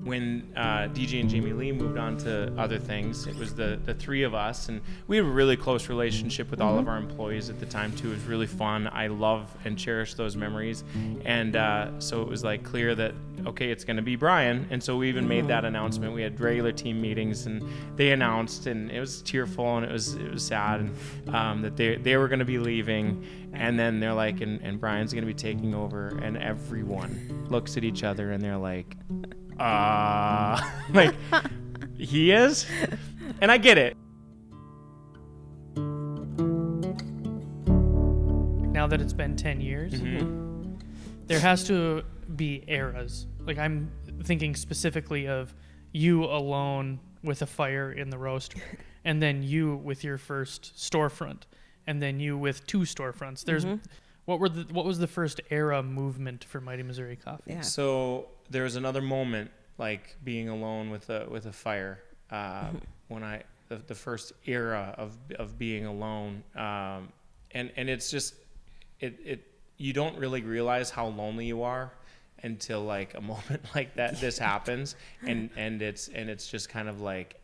when DJ and Jamie Lee moved on to other things, it was the three of us, and we have a really close relationship with all of our employees at the time too. It was really fun. I love and cherish those memories, and so it was like clear that okay, it's going to be Brian, and so we even made that announcement. We had regular team meetings, and they announced, and it was tearful, and it was sad, and that they were going to be leaving, and then they're like, and Brian's going to be taking over, and everyone looks at each other and they're like, like, he is? And I get it. Now that it's been 10 years, there has to be eras. Like, I'm thinking specifically of you alone with a fire in the roaster, and then you with your first storefront, and then you with 2 storefronts. There's what was the first era movement for Mighty Missouri Coffee? Yeah. So there was another moment, like being alone with a fire, when the first era of being alone, and it's just you don't really realize how lonely you are until like a moment like this happens, and it's just kind of like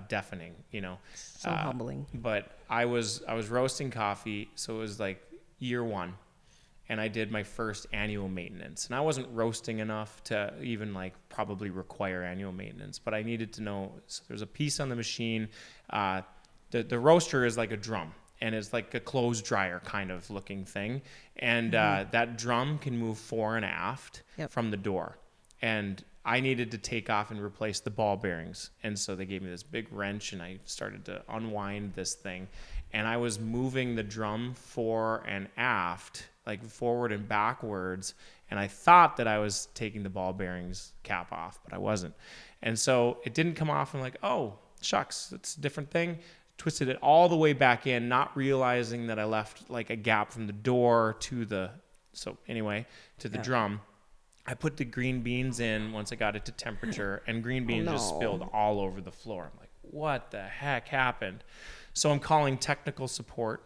deafening, you know. So humbling. But I was roasting coffee, so it was like year 1. And I did my first annual maintenance. And I wasn't roasting enough to even like probably require annual maintenance, but I needed to know. So there's a piece on the machine. The roaster is like a drum, and it's like a clothes dryer kind of looking thing. And that drum can move fore and aft from the door. And I needed to take off and replace the ball bearings. And so they gave me this big wrench, and I started to unwind this thing. And I was moving the drum fore and aft, like forward and backwards, and I thought that I was taking the ball bearings cap off, but I wasn't. And so it didn't come off. I'm like, oh, shucks, it's a different thing. Twisted it all the way back in, not realizing that I left like a gap from the door to the drum. I put the green beans in once I got it to temperature, and green beans just spilled all over the floor. I'm like, what the heck happened? So I'm calling technical support,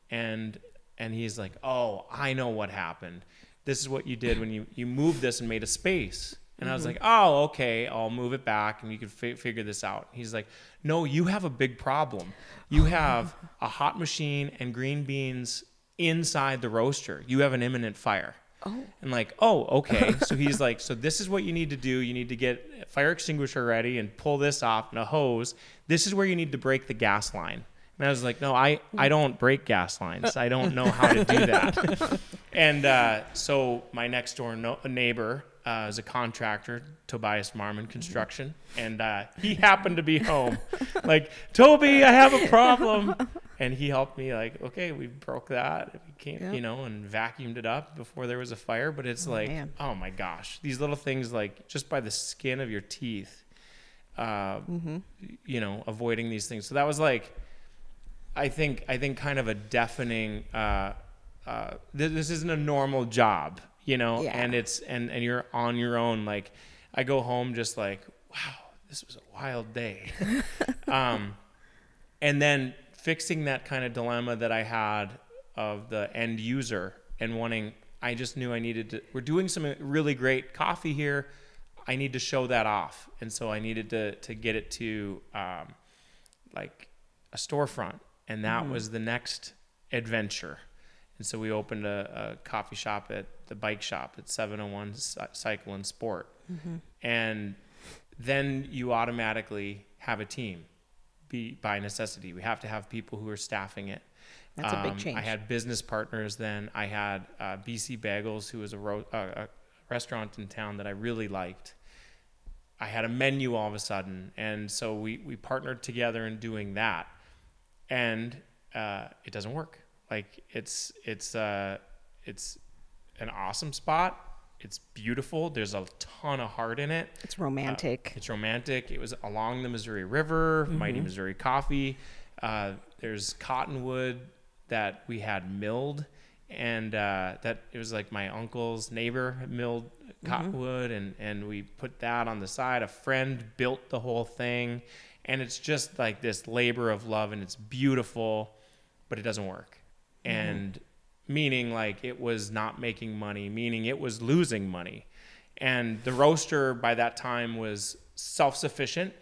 and he's like, oh, I know what happened. This is what you did when you moved this and made a space. And I was like, oh, okay, I'll move it back, and you can figure this out. He's like, no, you have a big problem. You have a hot machine and green beans inside the roaster. You have an imminent fire. Oh. And like, oh, okay. So he's like, so this is what you need to do. You need to get a fire extinguisher ready and pull this off and a hose. This is where you need to break the gas line. And I was like, no, I don't break gas lines. I don't know how to do that. And so my next door neighbor is a contractor, Tobias Marmon Construction, and he happened to be home. Like, Toby, I have a problem. And he helped me, like, okay, we broke that. We came, and vacuumed it up before there was a fire. But it's oh my gosh, these little things, like just by the skin of your teeth, avoiding these things. So that was like, I think kind of a deafening, this isn't a normal job, and it's, and you're on your own. Like, I go home just like, wow, this was a wild day. And then fixing that kind of dilemma that I had of the end user and wanting, I just knew I needed to, we're doing some really great coffee here. I need to show that off. And so I needed to get it to, like a storefront. And that was the next adventure. And so we opened a coffee shop at the bike shop at 701 Cycle and Sport. And then you automatically have a team by necessity. We have to have people who are staffing it. That's a big change. I had business partners then. I had BC Bagels, who was a restaurant in town that I really liked. I had a menu all of a sudden. And so we partnered together in doing that. And it doesn't work. Like, it's an awesome spot. It's beautiful. There's a ton of heart in it. It's romantic. It was along the Missouri River, Mighty Missouri Coffee. There's cottonwood that we had milled, and that it was like my uncle's neighbor milled cottonwood, and we put that on the side. A friend built the whole thing. And it's just like this labor of love, and it's beautiful, but it doesn't work. And meaning, like, it was not making money, meaning it was losing money. And the roaster by that time was self-sufficient.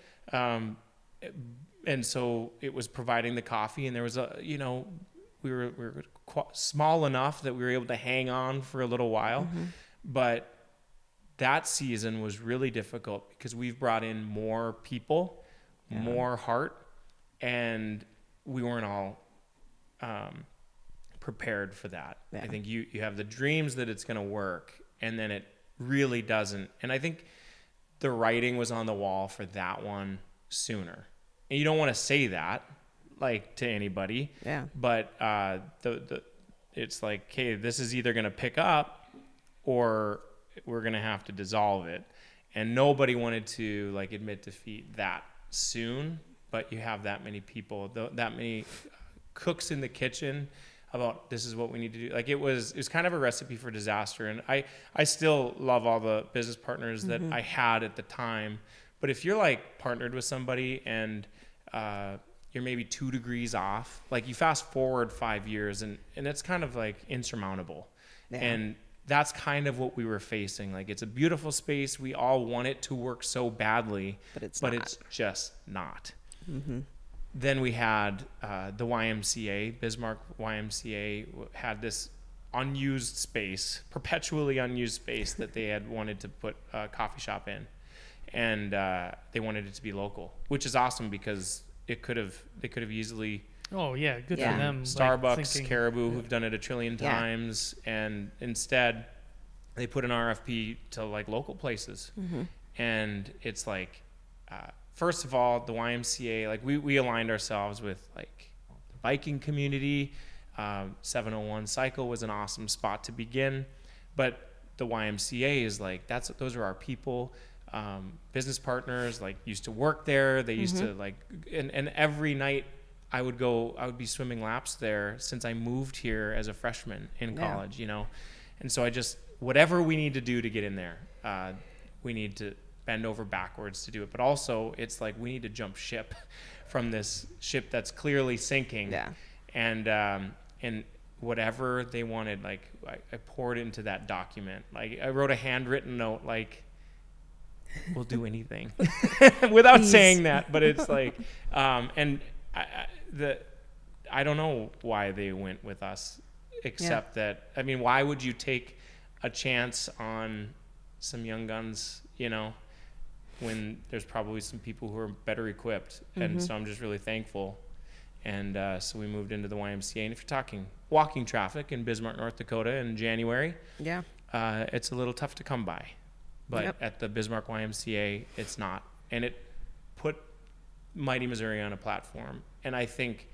And so it was providing the coffee, and there was we were small enough that we were able to hang on for a little while. But that season was really difficult because we've brought in more people, more heart, and we weren't all prepared for that. I think you have the dreams that it's going to work, and then it really doesn't. And I think the writing was on the wall for that one sooner. And you don't want to say that like to anybody. Yeah. But it's like, okay, this is either going to pick up or we're going to have to dissolve it. And nobody wanted to like admit defeat that soon, but you have that many people, that many cooks in the kitchen about this is what we need to do. Like it was kind of a recipe for disaster. And I still love all the business partners that I had at the time. But if you're like partnered with somebody and you're maybe 2 degrees off, like you fast forward 5 years and it's kind of like insurmountable. Yeah. And that's kind of what we were facing. Like it's a beautiful space. We all want it to work so badly, but it's just not. Then we had the YMCA, Bismarck YMCA had this unused space, perpetually unused space that they had wanted to put a coffee shop in. And they wanted it to be local, which is awesome because they could have easily. Oh yeah, good for them. Starbucks, like Caribou, who've done it a trillion times, and instead they put an RFP to like local places, and it's like, first of all, the YMCA, like we aligned ourselves with like the biking community. 701 Cycle was an awesome spot to begin, but the YMCA is like those are our people. Business partners like used to work there. They used to like, and every night I would be swimming laps there since I moved here as a freshman in college, And so whatever we need to do to get in there, we need to bend over backwards to do it. But also it's like, we need to jump ship from this ship that's clearly sinking. Yeah. And whatever they wanted, like I poured into that document. Like I wrote a handwritten note, like, we'll do anything without saying that, but it's like, and I don't know why they went with us, except that, I mean, why would you take a chance on some young guns, when there's probably some people who are better equipped. And so I'm just really thankful. And so we moved into the YMCA. And if you're talking walking traffic in Bismarck, North Dakota in January, it's a little tough to come by. But at the Bismarck YMCA, it's not. And it put Mighty Missouri on a platform. And I think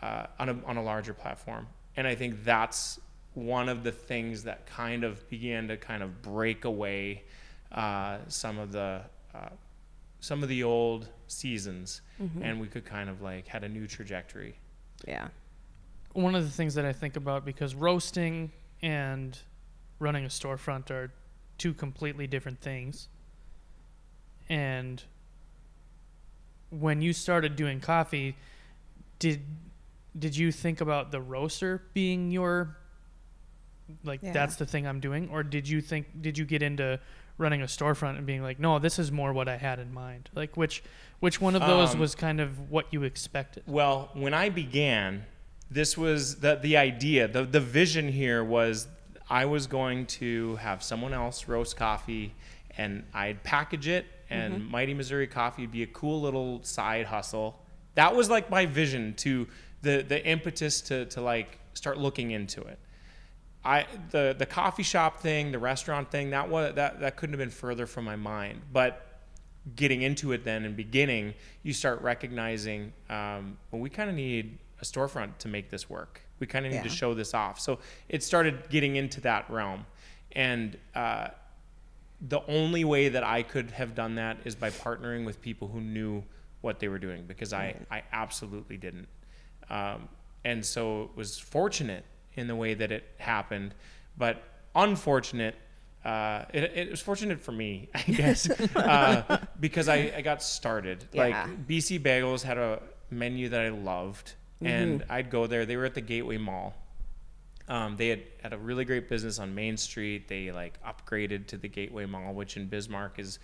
on a larger platform. And I think that's one of the things that kind of began to kind of break away some of the old seasons. And we could kind of like had a new trajectory. Yeah. One of the things that I think about, because roasting and running a storefront are two completely different things. And when you started doing coffee, did you think about the roaster being your, like, that's the thing I'm doing? Or did you get into running a storefront and being like, no, this is more what I had in mind? Like, which one of those was kind of what you expected? Well, when I began, this was the idea, the vision here was I was going to have someone else roast coffee and I'd package it, and Mighty Missouri Coffee would be a cool little side hustle. That was like my vision, to the impetus to like start looking into it. The coffee shop thing, the restaurant thing, that couldn't have been further from my mind. But getting into it then and beginning, you start recognizing, well, we kind of need a storefront to make this work. We kind of need to show this off. So it started getting into that realm. And the only way that I could have done that is by partnering with people who knew what they were doing, because I absolutely didn't. And so it was fortunate in the way that it happened, but unfortunate. It was fortunate for me, I guess, because I got started. Like BC Bagels had a menu that I loved, and I'd go there. They were at the Gateway Mall. They had a really great business on Main Street. They like upgraded to the Gateway Mall, which in Bismarck is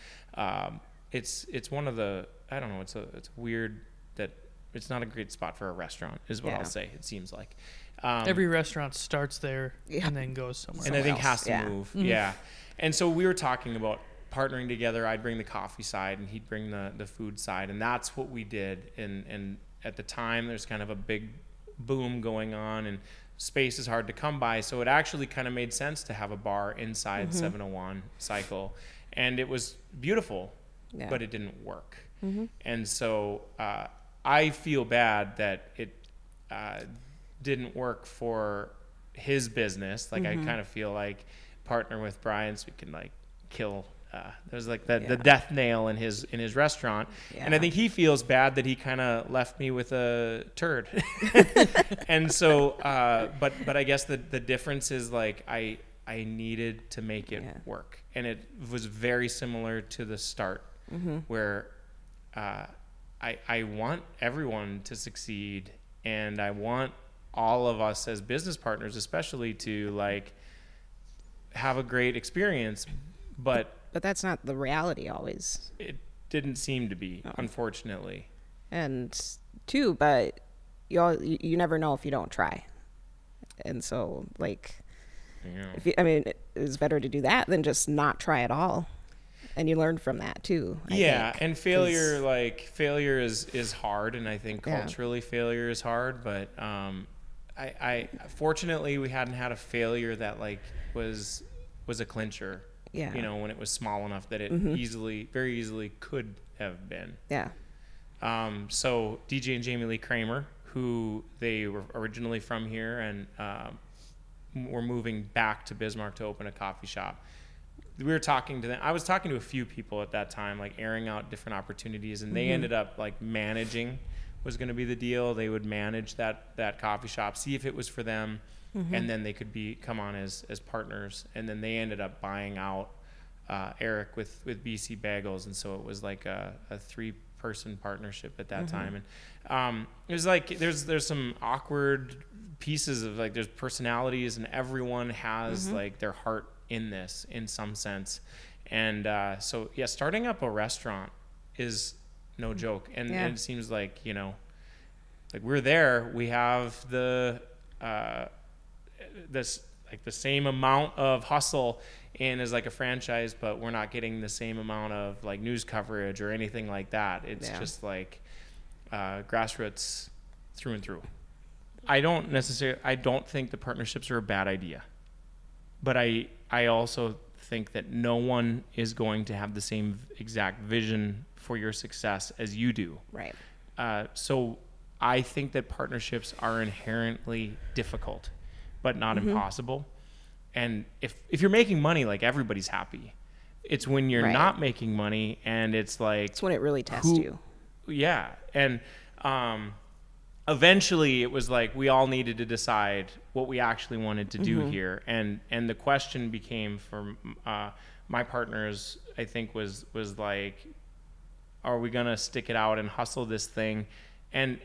it's one of the, I don't know, it's weird that it's not a great spot for a restaurant is what I'll say. It seems like every restaurant starts there and then goes somewhere and I think else. has to move. Yeah. And so we were talking about partnering together. I'd bring the coffee side and he'd bring the food side, and that's what we did. And at the time there's kind of a big boom going on, and space is hard to come by, so it actually kind of made sense to have a bar inside 701 Cycle, and it was beautiful, but it didn't work. And so I feel bad that it didn't work for his business. Like I kind of feel like partner with Brian so we can like kill there's like the death nail in his restaurant. And I think he feels bad that he kind of left me with a turd. And so but I guess the difference is like I needed to make it work, and it was very similar to the start where I want everyone to succeed, and I want all of us as business partners especially to like have a great experience, but that's not the reality always. It didn't seem to be, unfortunately. And too, but you never know if you don't try. And so like, it's better to do that than just not try at all. And you learn from that too. I think. And failure is hard, and I think culturally failure is hard, but I fortunately we hadn't had a failure that like was a clincher. Yeah. You know, when it was small enough that it very easily could have been. Yeah. So DJ and Jamie Lee Kramer, who they were originally from here and were moving back to Bismarck to open a coffee shop. We were talking to them. I was talking to a few people at that time, like airing out different opportunities, and they ended up like managing was going to be the deal. They would manage that coffee shop, see if it was for them. And then they could come on as partners, and then they ended up buying out Eric with BC Bagels, and so it was like a 3-person partnership at that time. And it was like there's some awkward pieces of like there's personalities, and everyone has like their heart in this in some sense. And so starting up a restaurant is no joke, and it seems like like we're there. We have the same amount of hustle in as like a franchise, but we're not getting the same amount of like news coverage or anything like that. It's just like grassroots through and through. I don't think the partnerships are a bad idea, but I also think that no one is going to have the same exact vision for your success as you do. Right. So I think that partnerships are inherently difficult, but not impossible. And if you're making money, like everybody's happy. It's when you're not making money, and it's like it's when it really tests you. Yeah. And eventually it was like we all needed to decide what we actually wanted to do here. And the question became for my partners, I think was like, are we going to stick it out and hustle this thing? And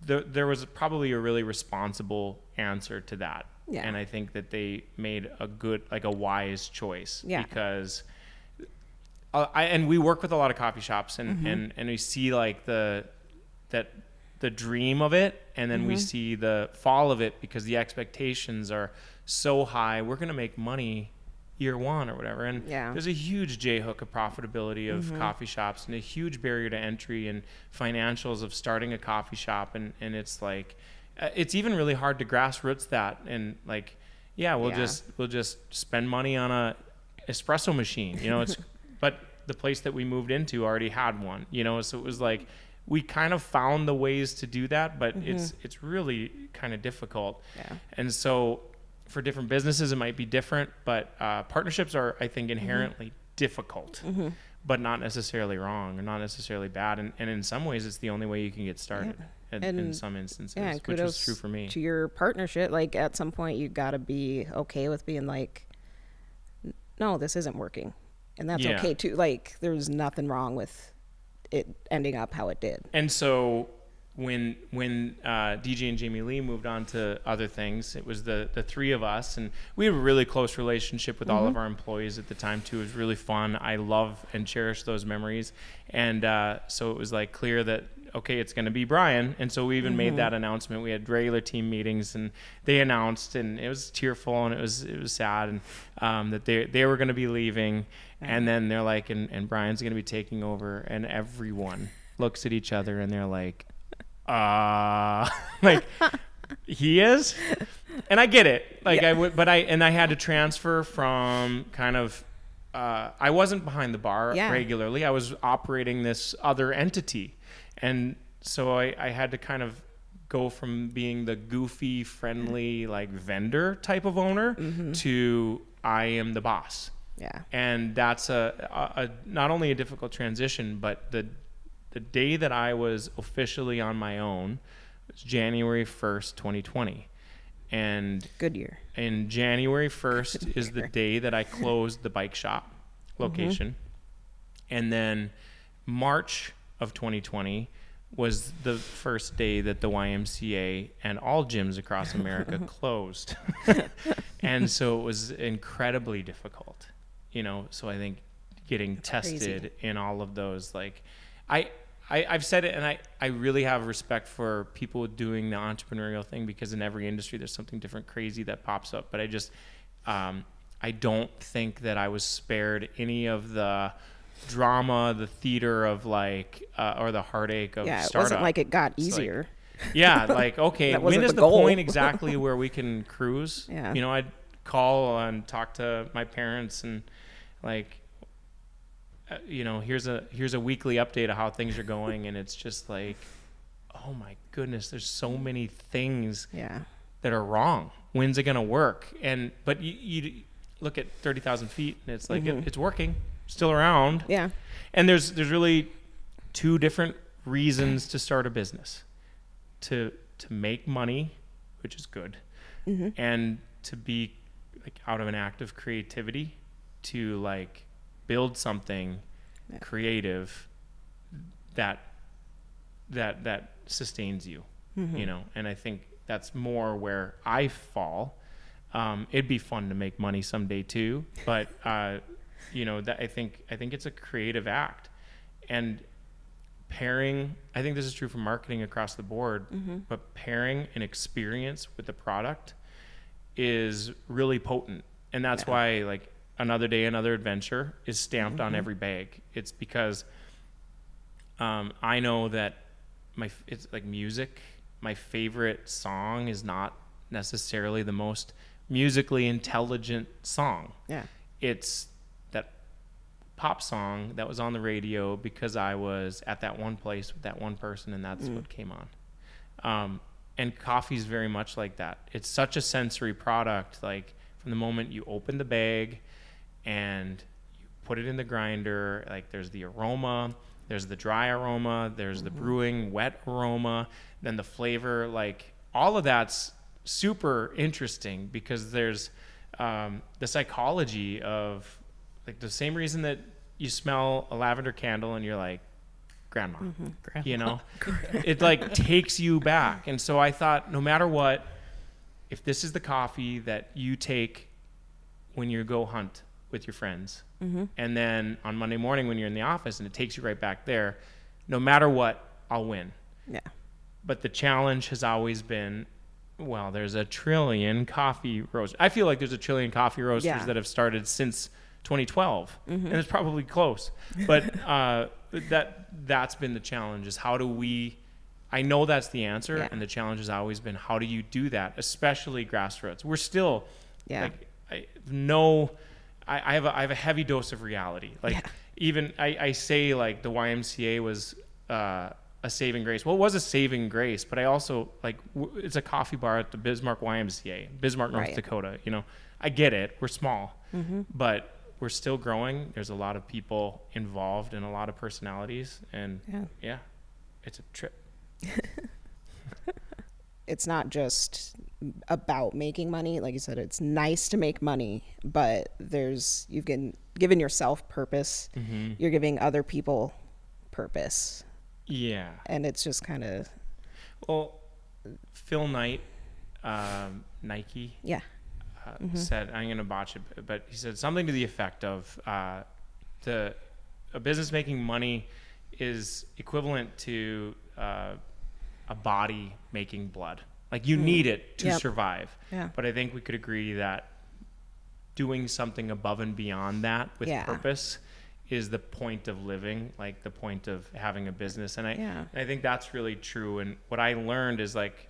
there was probably a really responsible answer to that. Yeah. And I think that they made a wise choice. Yeah. Because and we work with a lot of coffee shops, and we see like the dream of it, and then we see the fall of it because the expectations are so high. We're going to make money year one or whatever. And there's a huge J-hook of profitability of coffee shops, and a huge barrier to entry and financials of starting a coffee shop. And it's like, it's even really hard to grassroots that. And like, we'll just spend money on a espresso machine, but the place that we moved into already had one, so it was like, we kind of found the ways to do that, but it's really kind of difficult. Yeah. And so for different businesses, it might be different, but partnerships are, I think, inherently difficult, but not necessarily wrong or not necessarily bad. And in some ways, it's the only way you can get started in some instances, which is true for me. To your partnership, like at some point, you got to be okay with being like, no, this isn't working. And that's okay too. Like there's nothing wrong with it ending up how it did. And so when DJ and Jamie Lee moved on to other things, it was the three of us, and we had a really close relationship with all of our employees at the time too. It was really fun. I love and cherish those memories, and so it was like clear that okay, it's going to be Brian, and so we even made that announcement. We had regular team meetings, and they announced, and it was tearful, and it was sad, and that they were going to be leaving, and then they're like, and Brian's going to be taking over, and everyone looks at each other, and they're like, like he is, and I get it. Like I had to transfer from kind of, I wasn't behind the bar regularly. I was operating this other entity. And so I had to kind of go from being the goofy, friendly, like vendor type of owner to I am the boss. Yeah. And that's a not only a difficult transition, but the day that I was officially on my own was January 1st, 2020. And good year. And January 1st is the day that I closed the bike shop location. And then March of 2020 was the first day that the YMCA and all gyms across America closed. And so it was incredibly difficult, so I think getting tested in all of those, like I've said it, and I really have respect for people doing the entrepreneurial thing, because in every industry there's something different crazy that pops up. But I just, I don't think that I was spared any of the drama, the theater of like, or the heartache of startup. It wasn't like it got easier. Okay, when is the point exactly where we can cruise? Yeah. I'd call and talk to my parents and like, here's a weekly update of how things are going, and it's just like, oh my goodness, there's so many things that are wrong. When's it gonna work? But you look at 30,000 feet, and it's like it's working. Still around. Yeah. And there's really two different reasons to start a business. To make money, which is good, and to be like out of an act of creativity, to like build something creative that sustains you, and I think that's more where I fall. It'd be fun to make money someday too, but that I think it's a creative act, and pairing, I think this is true for marketing across the board, but pairing an experience with the product is really potent. And that's why like Another Day, Another Adventure is stamped on every bag. It's because I know that it's like music. My favorite song is not necessarily the most musically intelligent song. Yeah. It's that pop song that was on the radio because I was at that one place with that one person, and that's what came on. And coffee is very much like that. It's such a sensory product. Like from the moment you open the bag and you put it in the grinder, like there's the aroma, there's the dry aroma, there's the brewing wet aroma, then the flavor, like all of that's super interesting, because there's the psychology of like the same reason that you smell a lavender candle and you're like, grandma, it like takes you back. And so I thought, no matter what, if this is the coffee that you take when you go hunt with your friends, and then on Monday morning when you're in the office and it takes you right back there, no matter what, I'll win. Yeah. But the challenge has always been, well, there's a trillion coffee roasters. I feel like there's a trillion coffee roasters that have started since 2012, and it's probably close. But that's been the challenge, is how do we, I know that's the answer, and the challenge has always been, how do you do that, especially grassroots? We're still, like, I have a heavy dose of reality. Like, even I say like the YMCA was a saving grace. Well, it was a saving grace, but I also like it's a coffee bar at the Bismarck YMCA, Bismarck, North Dakota. I get it. We're small, but we're still growing. There's a lot of people involved and a lot of personalities, and it's a trip. It's not just about making money. Like you said, it's nice to make money, but you've given yourself purpose. You're giving other people purpose. Yeah. And it's just kind of Well, Phil Knight, Nike, said, I'm going to botch it, but he said something to the effect of a business making money is equivalent to a body making blood. Like you need it to survive. Yeah. But I think we could agree that doing something above and beyond that with purpose is the point of living, like the point of having a business. And I think that's really true. And what I learned is like,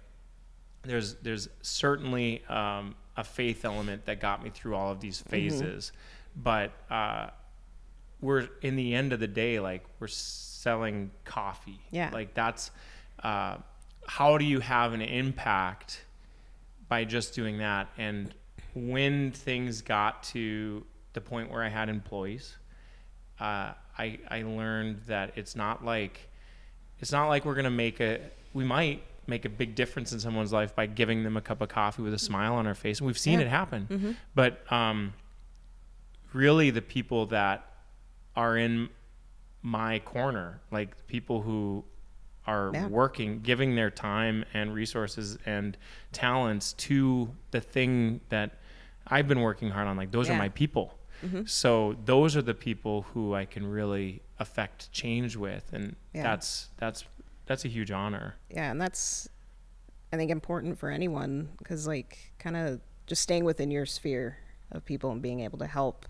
there's certainly a faith element that got me through all of these phases, but we're in the end of the day, like we're selling coffee. Yeah. Like that's, how do you have an impact by just doing that? And when things got to the point where I had employees, I learned that it's not like we're going to we might make a big difference in someone's life by giving them a cup of coffee with a smile on our face. And we've seen it happen, but, really the people that are in my corner, like people who are working, giving their time and resources and talents to the thing that I've been working hard on, like those are my people. So those are the people who I can really affect change with. And that's a huge honor. Yeah. And that's, I think, important for anyone, because like kind of just staying within your sphere of people and being able to help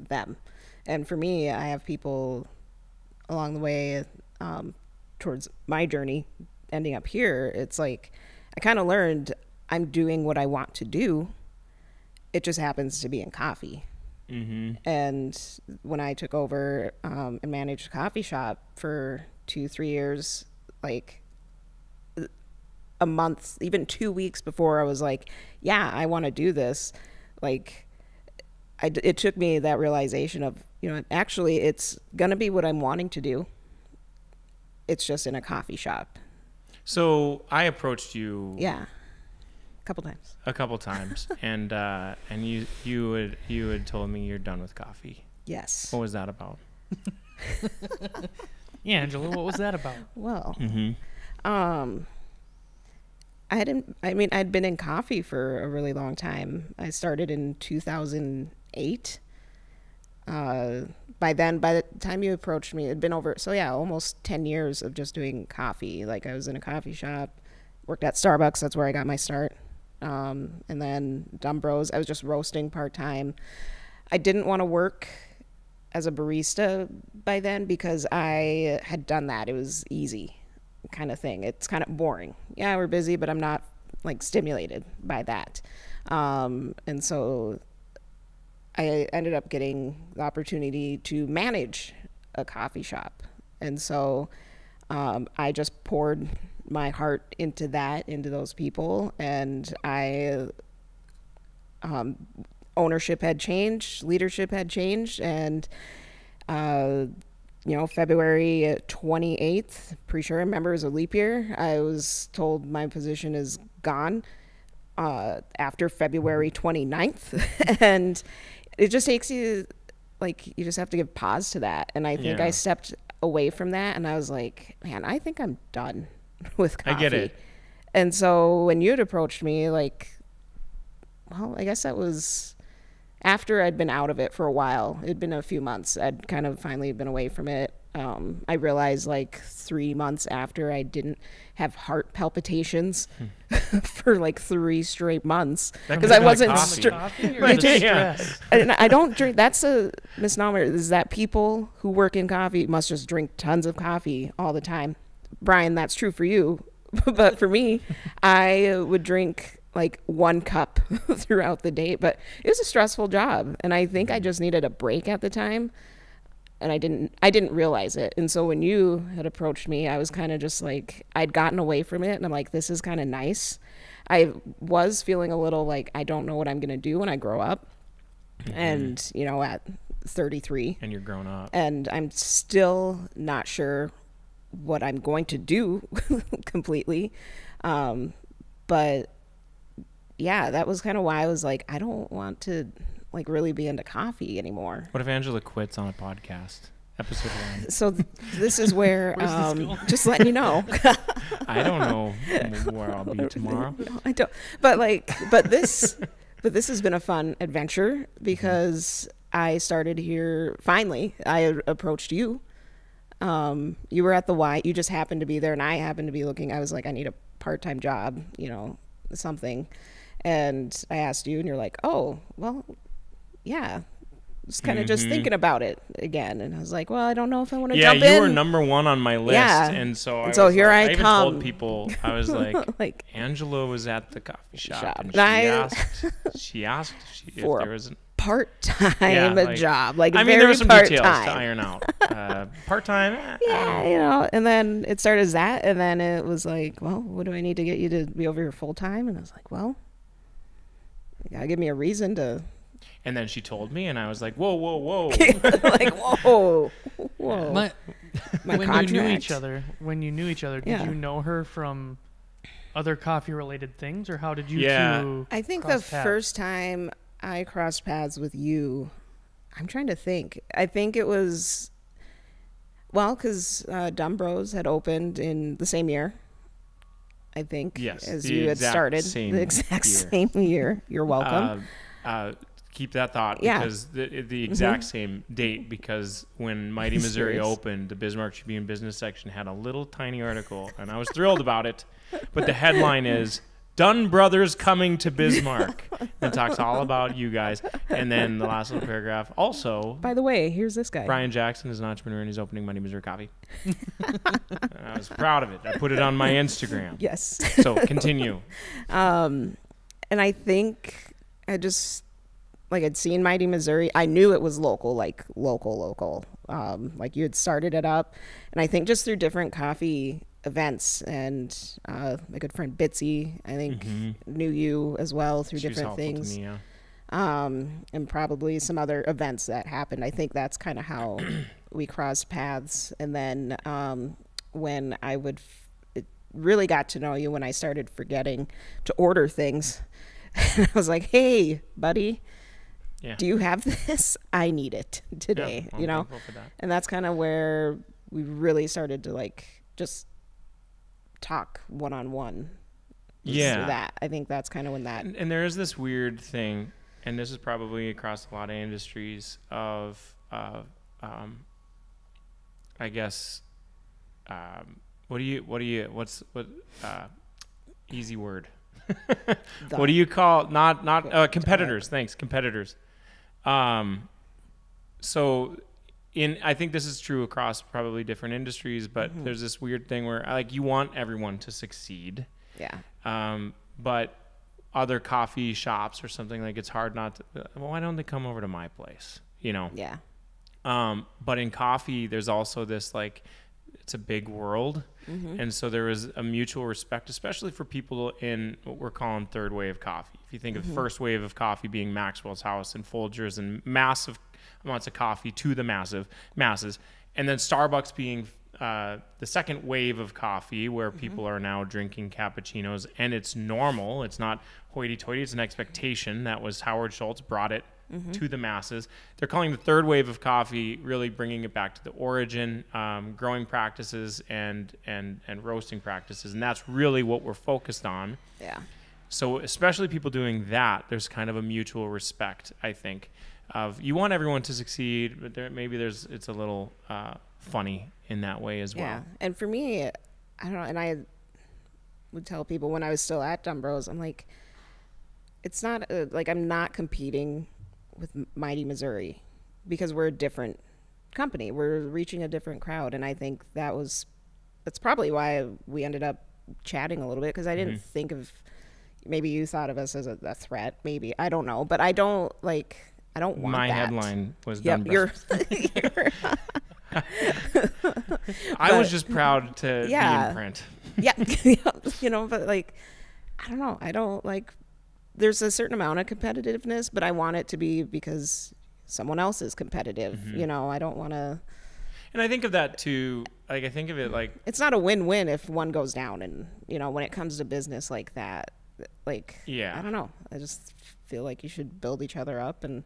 them. And for me, I have people along the way towards my journey ending up here. It's like I kind of learned I'm doing what I want to do. It just happens to be in coffee. And when I took over and managed a coffee shop for 2-3 years, like a month, even 2 weeks before I was like, yeah, I want to do this. Like it took me that realization of, you know, actually it's going to be what I'm wanting to do. It's just in a coffee shop. So I approached you. Yeah. A couple times. and you had told me you're done with coffee. Yes. What was that about? Yeah, Angela, what was that about? Well, I'd been in coffee for a really long time. I started in 2008. By the time you approached me, it'd been almost 10 years of just doing coffee. Like I was in a coffee shop, worked at Starbucks. That's where I got my start. And then Dumbros, I was just roasting part-time. I didn't want to work as a barista by then because I had done that. It was easy kind of thing. It's kind of boring. Yeah, we're busy, but I'm not like stimulated by that. And so I ended up getting the opportunity to manage a coffee shop. And so I just poured my heart into those people. And ownership had changed, leadership had changed. And, February 28th, pretty sure I remember, it was a leap year. I was told my position is gone after February 29th. And it just takes you, like, you just have to give pause to that. And I think I stepped away from that and I was like, man, I think I'm done with coffee. I get it. And so when you'd approached me, like, well, I guess that was after I'd been out of it for a while. It'd been a few months. I'd kind of finally been away from it. I realized like 3 months after I didn't have heart palpitations for like 3 straight months because I wasn't and I don't drink. That's a misnomer, is that people who work in coffee must just drink tons of coffee all the time. Brian, that's true for you. But for me, I would drink like 1 cup throughout the day, but it was a stressful job. And I think I just needed a break at the time. And I didn't realize it. And so when you had approached me, I was kind of just like, I'd gotten away from it and I'm like, this is kind of nice. I was feeling a little like, I don't know what I'm going to do when I grow up. And, at 33. And you're grown up. And I'm still not sure what I'm going to do completely. But yeah, that was kind of why I was like, I don't want to like really be into coffee anymore. What if Angela quits on a podcast? Episode 1. So this is where, just letting you know. I don't know where I'll be tomorrow. No, I don't. But this has been a fun adventure because I started here. Finally, I approached you. You were at the Y. You just happened to be there, and I happened to be looking. I was like, I need a part-time job, something. And I asked you, and you're like, oh, well, yeah. Just kind of just thinking about it again, and I was like, well, I don't know if I want to jump in. Yeah, you were number one on my list, and so here I even come. told people, I was like, Angela was at the coffee shop, and she asked if there was a part-time job, like I mean, very there were some part-time. details to iron out. Part-time, and then it started as that, and then it was like, well, what do I need to get you to be over here full-time? And I was like, well, you gotta give me a reason to. And then she told me, and I was like, whoa. Like, whoa. When contract. you knew each other, did you know her from other coffee-related things, or how did you two I think cross the paths? first time I crossed paths with you, I'm trying to think. I think it was, because Dumb Bros had opened in the same year, I think, as you had started. The exact same year. You're welcome. Keep that thought, because the exact same date, because when Mighty Missouri opened, the Bismarck Tribune business section had a little tiny article, and I was thrilled about it. But the headline is, Dunn Brothers coming to Bismarck. And talks all about you guys. And then the last little paragraph, also, by the way, here's this guy. Brian Jackson is an entrepreneur, and he's opening Mighty Missouri Coffee. And I was proud of it. I put it on my Instagram. Yes. So continue. And I think I just... I'd seen Mighty Missouri. I knew it was local. Like you had started it up. And I think just through different coffee events, and my good friend Bitsy, I think, knew you as well through different things. To me, and probably some other events that happened. I think that's kind of how we crossed paths. And then when it really got to know you, when I started forgetting to order things. And I was like, hey, buddy. Yeah. Do you have this? I need it today, thankful for that. And that's kind of where we really started to just talk one-on-one. Yeah. That. I think that's kind of when that. And there is this weird thing, and this is probably across a lot of industries of, I guess, easy word. What do you call competitors? Thanks, competitors. So I think this is true across probably different industries, but there's this weird thing where you want everyone to succeed. Yeah. But other coffee shops or something, it's hard not to, well, why don't they come over to my place? Yeah. But in coffee, there's also this it's a big world. And so there was a mutual respect, especially for people in what we're calling third wave coffee. If you think of first wave of coffee being Maxwell's House and Folgers and massive amounts of coffee to the masses. And then Starbucks being the second wave of coffee, where people are now drinking cappuccinos, and it's normal. It's not hoity-toity. It's an expectation. That was Howard Schultz brought it to the masses. They're calling the third wave of coffee, really bringing it back to the origin, growing practices and roasting practices, and that's really what we're focused on. Yeah. So especially people doing that, there's kind of a mutual respect, I think, of you want everyone to succeed, but it's a little funny in that way as well. Yeah, and for me, I don't know, and I would tell people when I was still at Dumb Bros, I'm like, it's not I'm not competing with Mighty Missouri, because we're a different company. We're reaching a different crowd, and I think that's probably why we ended up chatting a little bit, because I didn't think of, maybe you thought of us as a threat, maybe, I don't know, but I don't want my that. Headline was Yep, Dumb I was just proud to be in print. Yeah. But I don't know. I don't there's a certain amount of competitiveness, but I want it to be because someone else is competitive. I don't want to. And I think of that too. I think of it it's not a win-win if one goes down, and when it comes to business like that, I don't know. I just feel like you should build each other up, and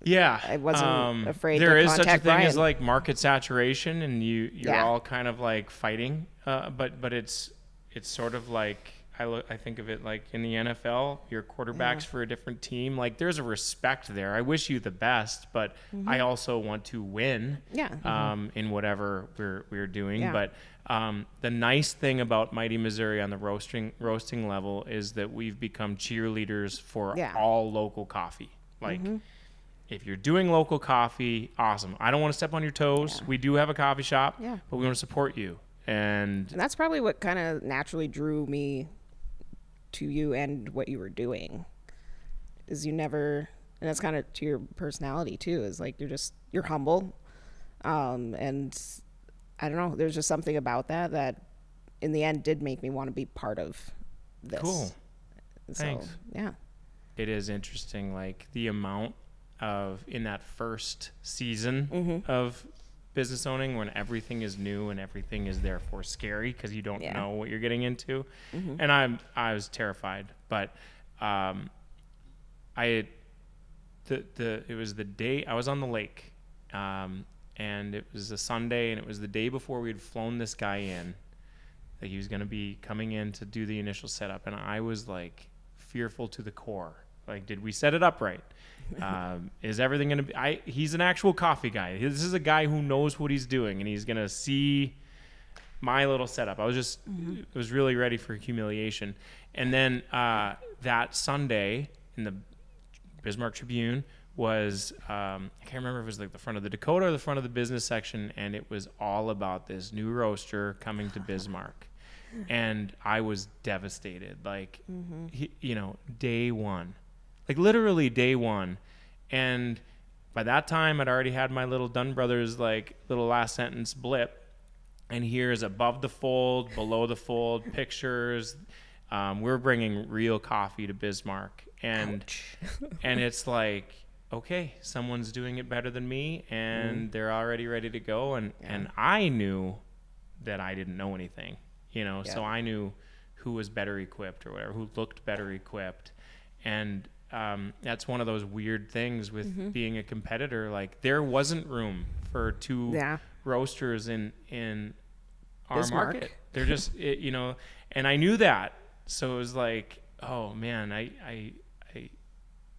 Yeah. I wasn't afraid there to is such a contact thing Brian. as like market saturation, and you're Yeah. all kind of like fighting. But it's sort of like, I think of it like in the NFL, your quarterback's for a different team. Like there's a respect there. I wish you the best, but I also want to win. Yeah. In whatever we're doing. Yeah. But the nice thing about Mighty Missouri on the roasting level is that we've become cheerleaders for all local coffee. Like if you're doing local coffee, awesome. I don't want to step on your toes. We do have a coffee shop, but we want to support you. And that's probably what kind of naturally drew me to you and what you were doing, is you never, and that's kind of to your personality too, is like you're humble, and I don't know, there's just something about that in the end did make me want to be part of this. Cool. Thanks. So, yeah, it is interesting, like the amount of, in that first season of business owning, when everything is new and everything is therefore scary because you don't know what you're getting into. And I was terrified, but it was the day I was on the lake, and it was a Sunday, and it was the day before we'd flown this guy in, that he was going to be coming in to do the initial setup, and I was like fearful to the core. Like, did we set it up right? Is everything going to be... he's an actual coffee guy. This is a guy who knows what he's doing, and he's going to see my little setup. I was just... I was really ready for humiliation. And then that Sunday in the Bismarck Tribune was... I can't remember if it was like the front of the Dakota or the front of the business section, and it was all about this new roaster coming to Bismarck. And I was devastated. Like, day one. Like literally day one. And by that time I'd already had my little Dunn Brothers like little last sentence blip, and here's above the fold, below the fold pictures. We're bringing real coffee to Bismarck, and and it's like, okay, someone's doing it better than me, and they're already ready to go. And I knew that I didn't know anything, so I knew who was better equipped or whatever, who looked better equipped. And that's one of those weird things with being a competitor. Like there wasn't room for two roasters in our Bismarck. market. They're just, and I knew that. So it was like, oh man, I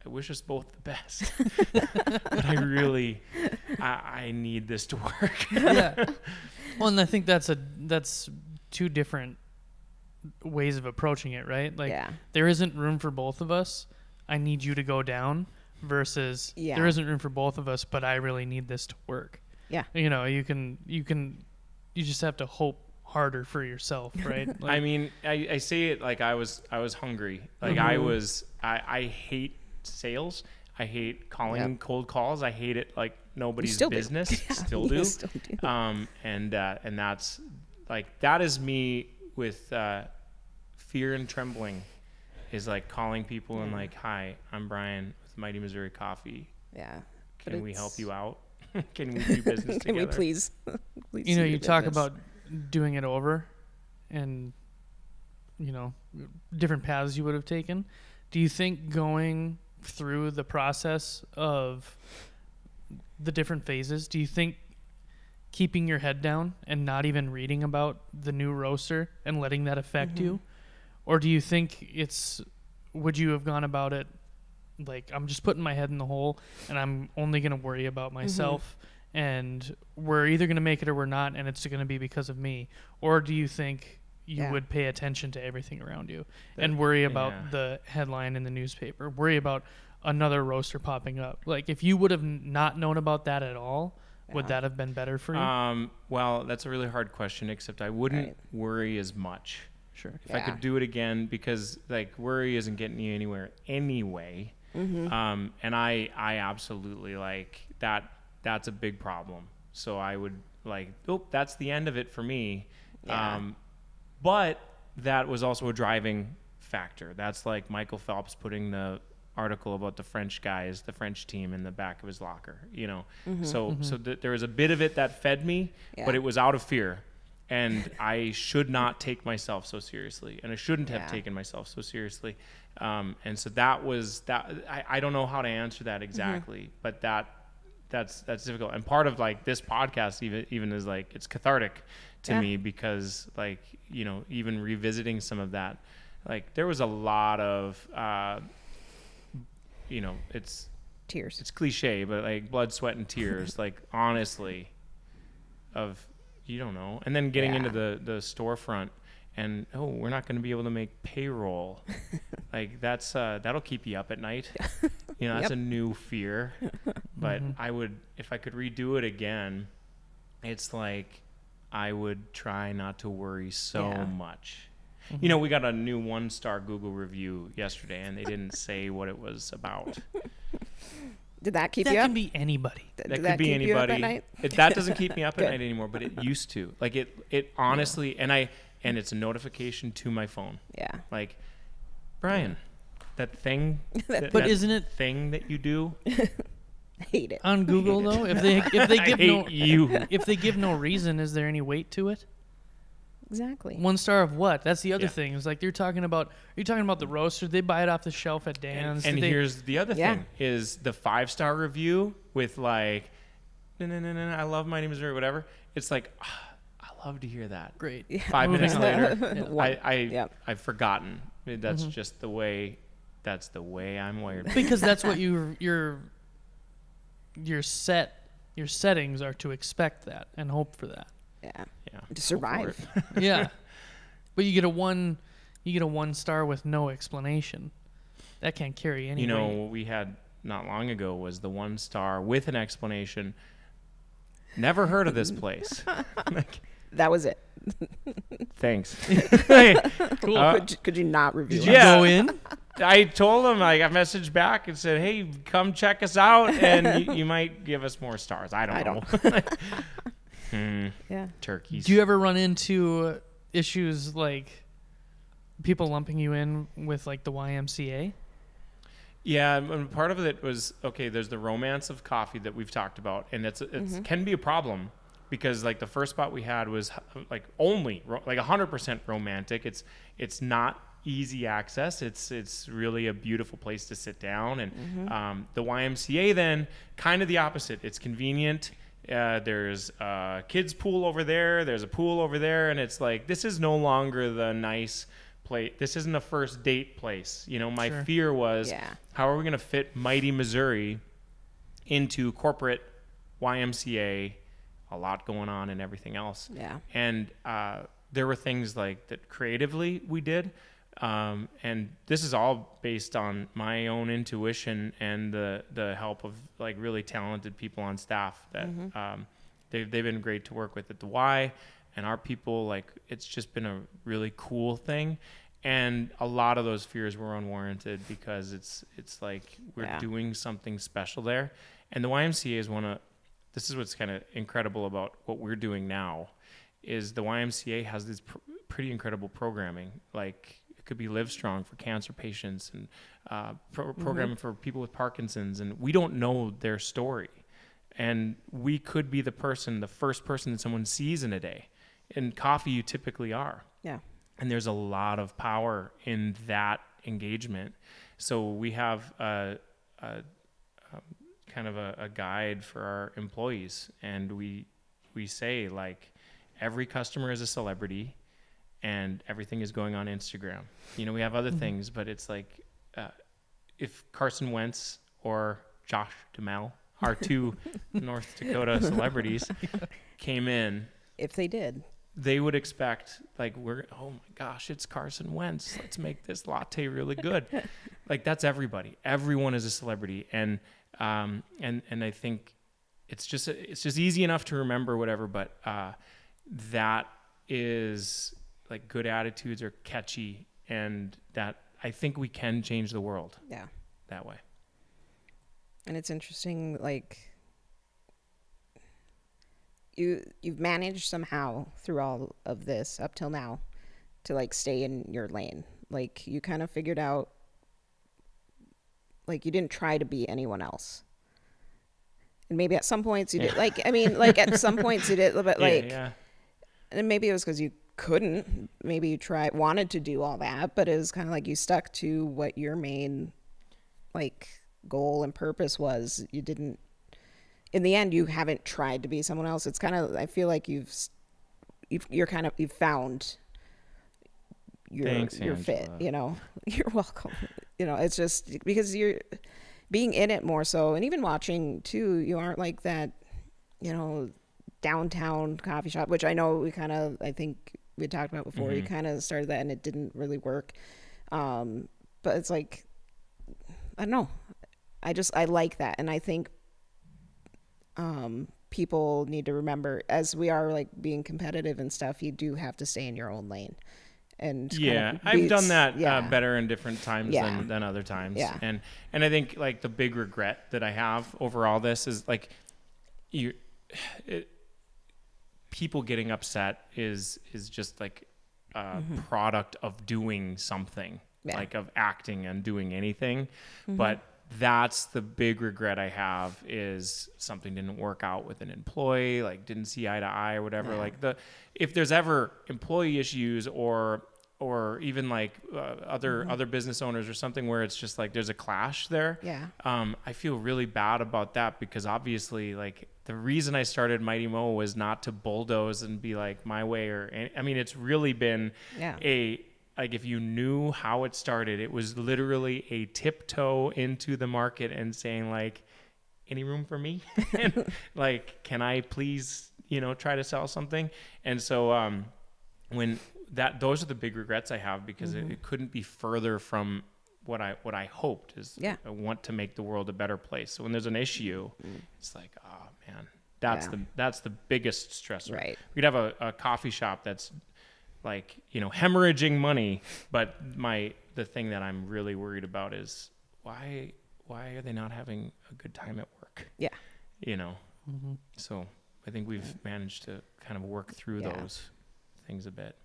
wish us both the best, but I really, I need this to work. Yeah. Well, and I think that's two different ways of approaching it, right? Like there isn't room for both of us. I need you to go down, versus there isn't room for both of us, but I really need this to work. Yeah. You just have to hope harder for yourself, right? Like, I mean, I say it like I was hungry. Like I hate sales. I hate calling cold calls. I hate it like nobody's business. Still do. Still do. And that's like, that is me with fear and trembling, is like calling people and like, hi, I'm Brian with Mighty Missouri Coffee. Yeah. Can we help you out? Can we do business together? Can we please you talk about doing it over and, different paths you would have taken. Do you think going through the process of the different phases, do you think keeping your head down and not even reading about the new roaster and letting that affect you? Or do you think would you have gone about it like, I'm just putting my head in the hole and I'm only going to worry about myself and we're either going to make it or we're not, and it's going to be because of me? Or do you think you would pay attention to everything around you and worry about the headline in the newspaper, worry about another roaster popping up? Like, if you would have not known about that at all, would that have been better for you? Well, that's a really hard question, except I wouldn't worry as much. Sure. If I could do it again, because like worry isn't getting you anywhere anyway. And I absolutely like that. That's a big problem. So I would like, that's the end of it for me. But that was also a driving factor. That's like Michael Phelps putting the article about the French guys, the French team, in the back of his locker, So there was a bit of it that fed me, but it was out of fear. and I should not take myself so seriously, and I shouldn't have taken myself so seriously. And so that was that. I don't know how to answer that exactly, but that's difficult. And part of like this podcast even is like, it's cathartic to me, because like, you know, even revisiting some of that, like there was a lot of, you know, it's tears. It's cliche, but like blood, sweat, and tears, like honestly, of, you don't know. And then getting into the storefront, and we're not going to be able to make payroll. Like that's that'll keep you up at night. You know, that's a new fear. But I would, if I could redo it again, it's like I would try not to worry so much. You know, we got a new 1-star Google review yesterday, and they didn't say what it was about. Did that keep that you up? can be anybody. That could be anybody. That doesn't keep me up at night anymore, but it used to. Like it honestly, and it's a notification to my phone. Yeah. Like, Brian, that thing. But isn't it thing that you do? I hate it. On Google though? If they give if they give no reason, is there any weight to it? Exactly. 1 star of what? That's the other thing. It's like you're talking about the roaster. They buy it off the shelf at Dan's. And here's the other thing is the 5-star review with like, no, I love Mighty Missouri, whatever. It's like, I love to hear that. Great. 5 minutes later, I've forgotten. That's just the way. That's the way I'm wired. Because that's what your settings are, to expect that and hope for that. Yeah. Yeah. To survive. Yeah. But you get a 1 star with no explanation. That can't carry any You know, weight. what we had not long ago was the 1 star with an explanation. Never heard of this place. Like, that was it. thanks. Cool. Could you not review Did it? you go in? I told him, I got messaged back and said, hey, come check us out, and you might give us more stars. I don't know. Yeah. Turkeys. Do you ever run into issues like people lumping you in with like the YMCA? Yeah, and part of it was, okay, there's the romance of coffee that we've talked about, and it can be a problem, because like the first spot we had was like only like 100% romantic. It's not easy access. It's really a beautiful place to sit down, and the YMCA then kind of the opposite. It's convenient. There's a kids pool over there. There's a pool over there, and it's like, this is no longer the nice place. This isn't a first date place. You know, my fear was, how are we going to fit Mighty Missouri into corporate YMCA? A lot going on and everything else. Yeah. And there were things like that creatively we did. And this is all based on my own intuition and the help of like really talented people on staff that they've been great to work with at the Y, and our people. Like, it's just been a really cool thing, and a lot of those fears were unwarranted, because it's like we're doing something special there. And the YMCA is this is what's kind of incredible about what we're doing now, is the YMCA has this pretty incredible programming. Like, it could be Live Strong for cancer patients, and programming for people with Parkinson's, and we don't know their story. And we could be the first person that someone sees in a day. In coffee, you typically are. Yeah. And there's a lot of power in that engagement. So we have kind of a guide for our employees, and we say, like, every customer is a celebrity, and everything is going on Instagram. You know, we have other things, but it's like, if Carson Wentz or Josh Duhamel, our two North Dakota celebrities, came in, if they did, they would expect, like, oh my gosh, it's Carson Wentz. Let's make this latte really good. Like, that's everybody. Everyone is a celebrity. And I think it's just easy enough to remember whatever, but that is, like, good attitudes are catchy, and that I think we can change the world. Yeah. That way. And it's interesting, like, you've managed somehow through all of this up till now to, like, stay in your lane. Like, you kind of figured out, like, you didn't try to be anyone else. And maybe at some points you did. Like, I mean, like, at some points you did, but like, And maybe it was because you couldn't. Maybe you wanted to do all that, but it was kind of like you stuck to what your main like goal and purpose was. You didn't. In the end, you haven't tried to be someone else. It's kind of. I feel like you've found your fit. You know, you're welcome. You know, it's just because you're being in it more so, and even watching too. You aren't like that. You know, downtown coffee shop, which I know I think we talked about before. You kind of started that and it didn't really work. But it's like, I don't know. I like that. And I think people need to remember, as we are like being competitive and stuff, you do have to stay in your own lane. And I've done that better in different times than other times. Yeah. And I think like the big regret that I have over all this is like people getting upset is just like a product of doing something, like of acting and doing anything. But that's the big regret I have, is something didn't work out with an employee, like didn't see eye to eye or whatever. Like if there's ever employee issues or even like other business owners or something where it's just like there's a clash there. I feel really bad about that, because obviously like the reason I started Mighty Mo was not to bulldoze and be like my way, or I mean it's really been like if you knew how it started, it was literally a tiptoe into the market and saying like, any room for me? And like, can I please, try to sell something? And so those are the big regrets I have, because it couldn't be further from what I hoped is. I want to make the world a better place. So when there's an issue, it's like, oh man, that's the biggest stressor. Right. We'd have a coffee shop that's like, hemorrhaging money, but the thing that I'm really worried about is why are they not having a good time at work? So I think we've managed to kind of work through those things a bit.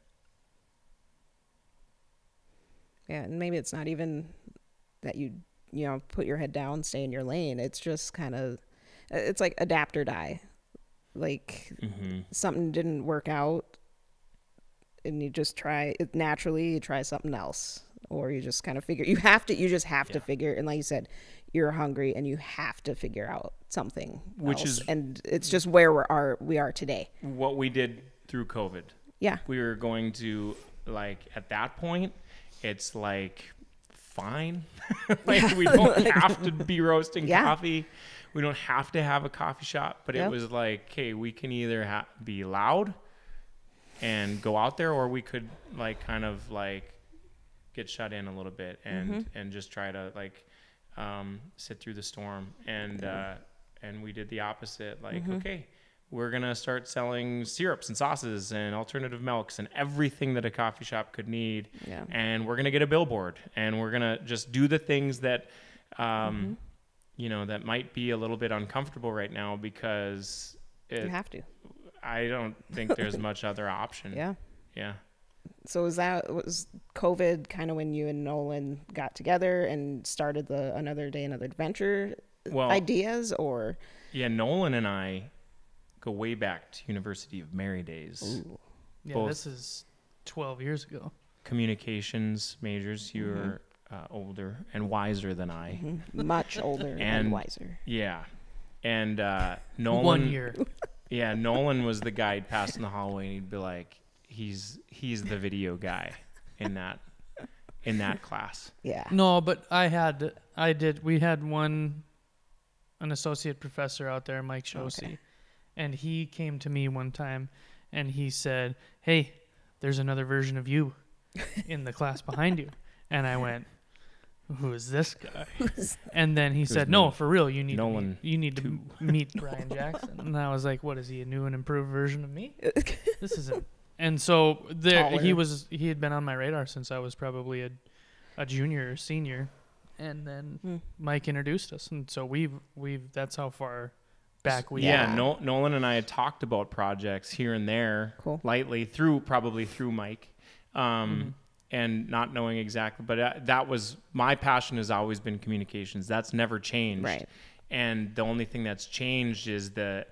And maybe it's not even that you put your head down, stay in your lane. It's just kind of, it's like adapt or die. Like something didn't work out, and you just try it naturally. You try something else, or you just kind of figure. You just have to figure. And like you said, you're hungry, and you have to figure out something. And it's just where we are today. What we did through COVID. Yeah, we were going to, like, at that point, it's like fine. Like we don't have to be roasting coffee. We don't have to have a coffee shop. But it was like, okay, we can either be loud and go out there, or we could like kind of like get shut in a little bit and just try to like sit through the storm. And we did the opposite. Like, okay, we're going to start selling syrups and sauces and alternative milks and everything that a coffee shop could need. Yeah. And we're going to get a billboard, and we're going to just do the things that, that might be a little bit uncomfortable right now, because you have to. I don't think there's much other option. Yeah. So was COVID kind of when you and Nolan got together and started the Another Day, Another Adventure ideas, or? Yeah, Nolan and I go way back to University of Mary days. Ooh. Yeah, this is 12 years ago. Communications majors. You're older and wiser than I. Much older and wiser. Yeah. And Nolan. 1 year. Yeah, Nolan was the guy who'd pass in the hallway, and he'd be like, he's the video guy in that class. Yeah. No, but we had an associate professor out there, Mike Shosey. Okay. And he came to me one time and he said, "Hey, there's another version of you in the class behind you." And I went, "Who is this guy?" And then he said, "No, for real, you need to meet Brian Jackson." And I was like, "What is he, a new and improved version of me? This isn't." And so he had been on my radar since I was probably a junior or senior. And then Mike introduced us, and so we've that's how far back we are. Nolan and I had talked about projects here and there lightly through Mike, and not knowing exactly, but that was my passion. Has always been communications. That's never changed. Right. And the only thing that's changed is the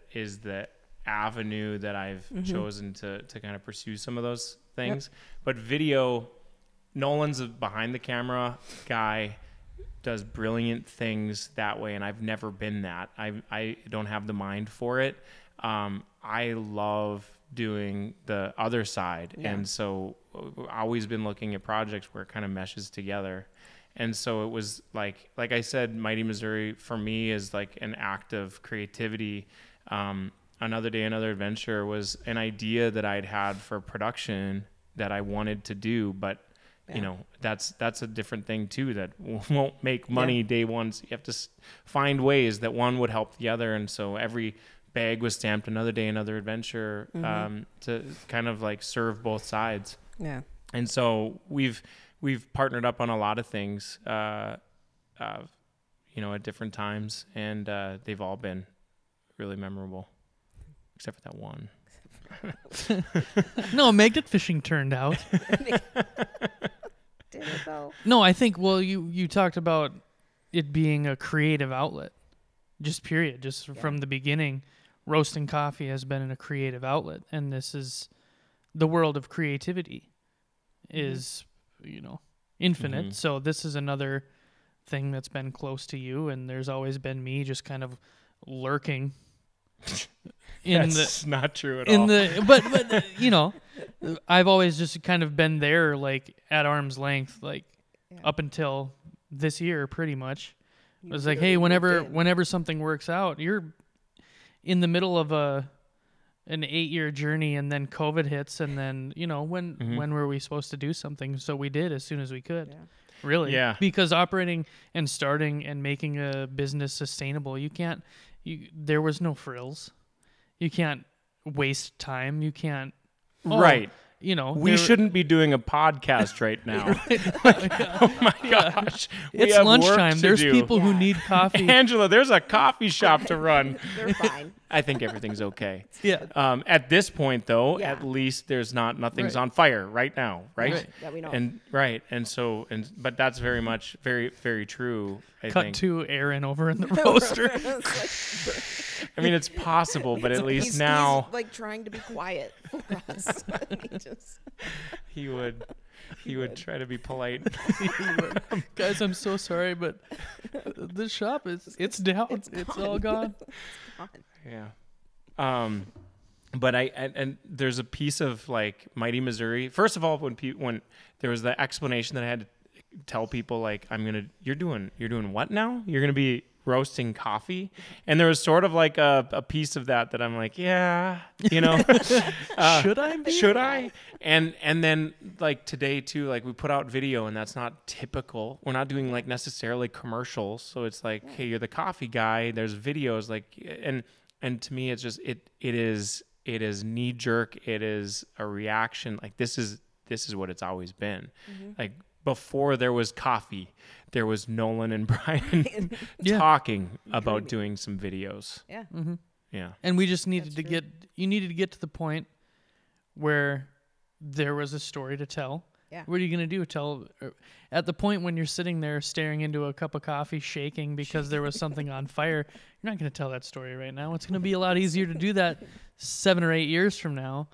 avenue that I've chosen to kind of pursue some of those things. But video, Nolan's a behind the camera guy, does brilliant things that way, and I've never been that. I don't have the mind for it. I love doing the other side, and so I've always been looking at projects where it kind of meshes together. And so it was like I said, Mighty Missouri for me is like an act of creativity. Another Day, Another Adventure was an idea that I'd had for production that I wanted to do, but you know, that's a different thing too, that won't make money day one. So you have to find ways that one would help the other. And so every bag was stamped Another Day, Another Adventure, to kind of like serve both sides. Yeah. And so we've partnered up on a lot of things, you know, at different times, and they've all been really memorable, except for that one. No, magnet fishing turned out. Did it though? No, I think, well, you talked about it being a creative outlet, just period. Just from the beginning, roasting coffee has been a creative outlet, and this is the world of creativity is, you know, infinite. So this is another thing that's been close to you, and there's always been me just kind of lurking. That's not true at all. But you know, I've always just kind of been there, like at arm's length, like up until this year, pretty much. It was like, hey, whenever something works out, you're in the middle of an 8-year journey, and then COVID hits, and then, you know, when were we supposed to do something? So we did as soon as we could. Really. Yeah. Because operating and starting and making a business sustainable, there was no frills. You can't waste time. You can't. Right. You know, we shouldn't be doing a podcast right now. Oh my gosh. It's lunchtime. There's people who need coffee. Angela, there's a coffee shop to run. They're fine. I think everything's okay. Yeah. At this point, though, at least there's nothing's on fire right now, right? Yeah, we know. But that's very much very, very true. I Cut think. to Aaron over in the roaster. I mean, it's possible, but at least he's like trying to be quiet for us. He would try to be polite. Guys, I'm so sorry, but the shop it's down. It's all gone. Yeah. But and there's a piece of like Mighty Missouri. First of all, when there was the explanation that I had to tell people, like, you're doing what now? You're gonna be roasting coffee, and there was sort of like a piece of that I'm like, yeah, you know, should I? And then like today too, like we put out video, and that's not typical. We're not doing like necessarily commercials, so it's like, hey, you're the coffee guy. There's videos, like, and to me, it's just it is knee jerk. It is a reaction. Like this is what it's always been. Like before there was coffee, there was Nolan and Brian talking about doing some videos. Yeah. Yeah. And we just needed to get to the point where there was a story to tell. Yeah. What are you going to do? At the point when you're sitting there staring into a cup of coffee, shaking because there was something on fire, you're not going to tell that story right now. It's going to be a lot easier to do that 7 or 8 years from now.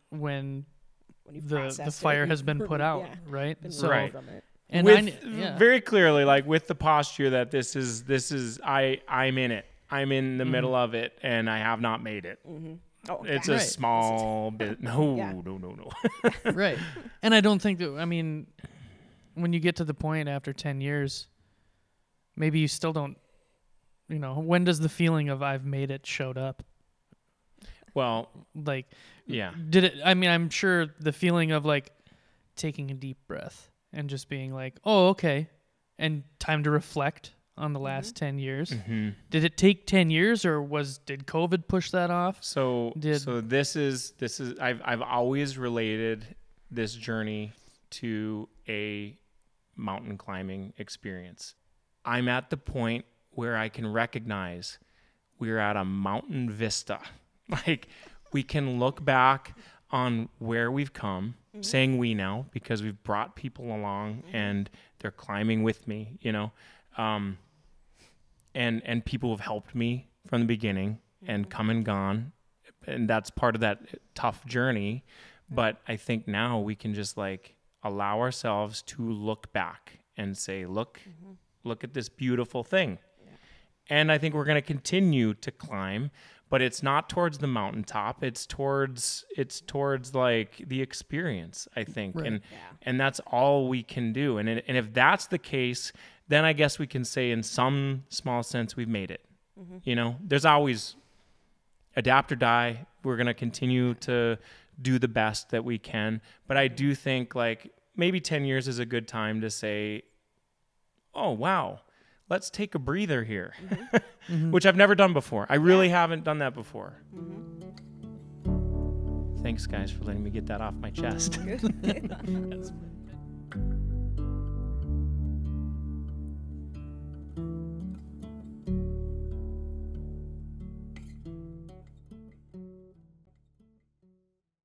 When the fire has been put out, right? So, right. And very clearly, like with the posture that this is I'm in it. I'm in the middle of it, and I have not made it. Oh, it's a small bit. No. Right. And I don't think that, I mean, when you get to the point after 10 years, maybe you still don't, you know, when does the feeling of I've made it showed up? Well, like, yeah. Did it, I mean, I'm sure the feeling of like taking a deep breath and just being like, oh, okay. And time to reflect on the last 10 years. Did it take 10 years, or did COVID push that off? So this is I've always related this journey to a mountain climbing experience. I'm at the point where I can recognize we're at a mountain vista. Like we can look back on where we've come, saying we now, because we've brought people along and they're climbing with me, you know. And people have helped me from the beginning and come and gone. and that's part of that tough journey. But I think now we can just like allow ourselves to look back and say, look at this beautiful thing. Yeah. And I think we're going to continue to climb, but it's not towards the mountaintop. It's towards like the experience, I think. Right. And that's all we can do. And if that's the case, then I guess we can say in some small sense we've made it. You know, there's always adapt or die. We're going to continue to do the best that we can. But I do think like maybe 10 years is a good time to say, oh, wow, let's take a breather here, which I've never done before. I really haven't done that before. Thanks, guys, for letting me get that off my chest.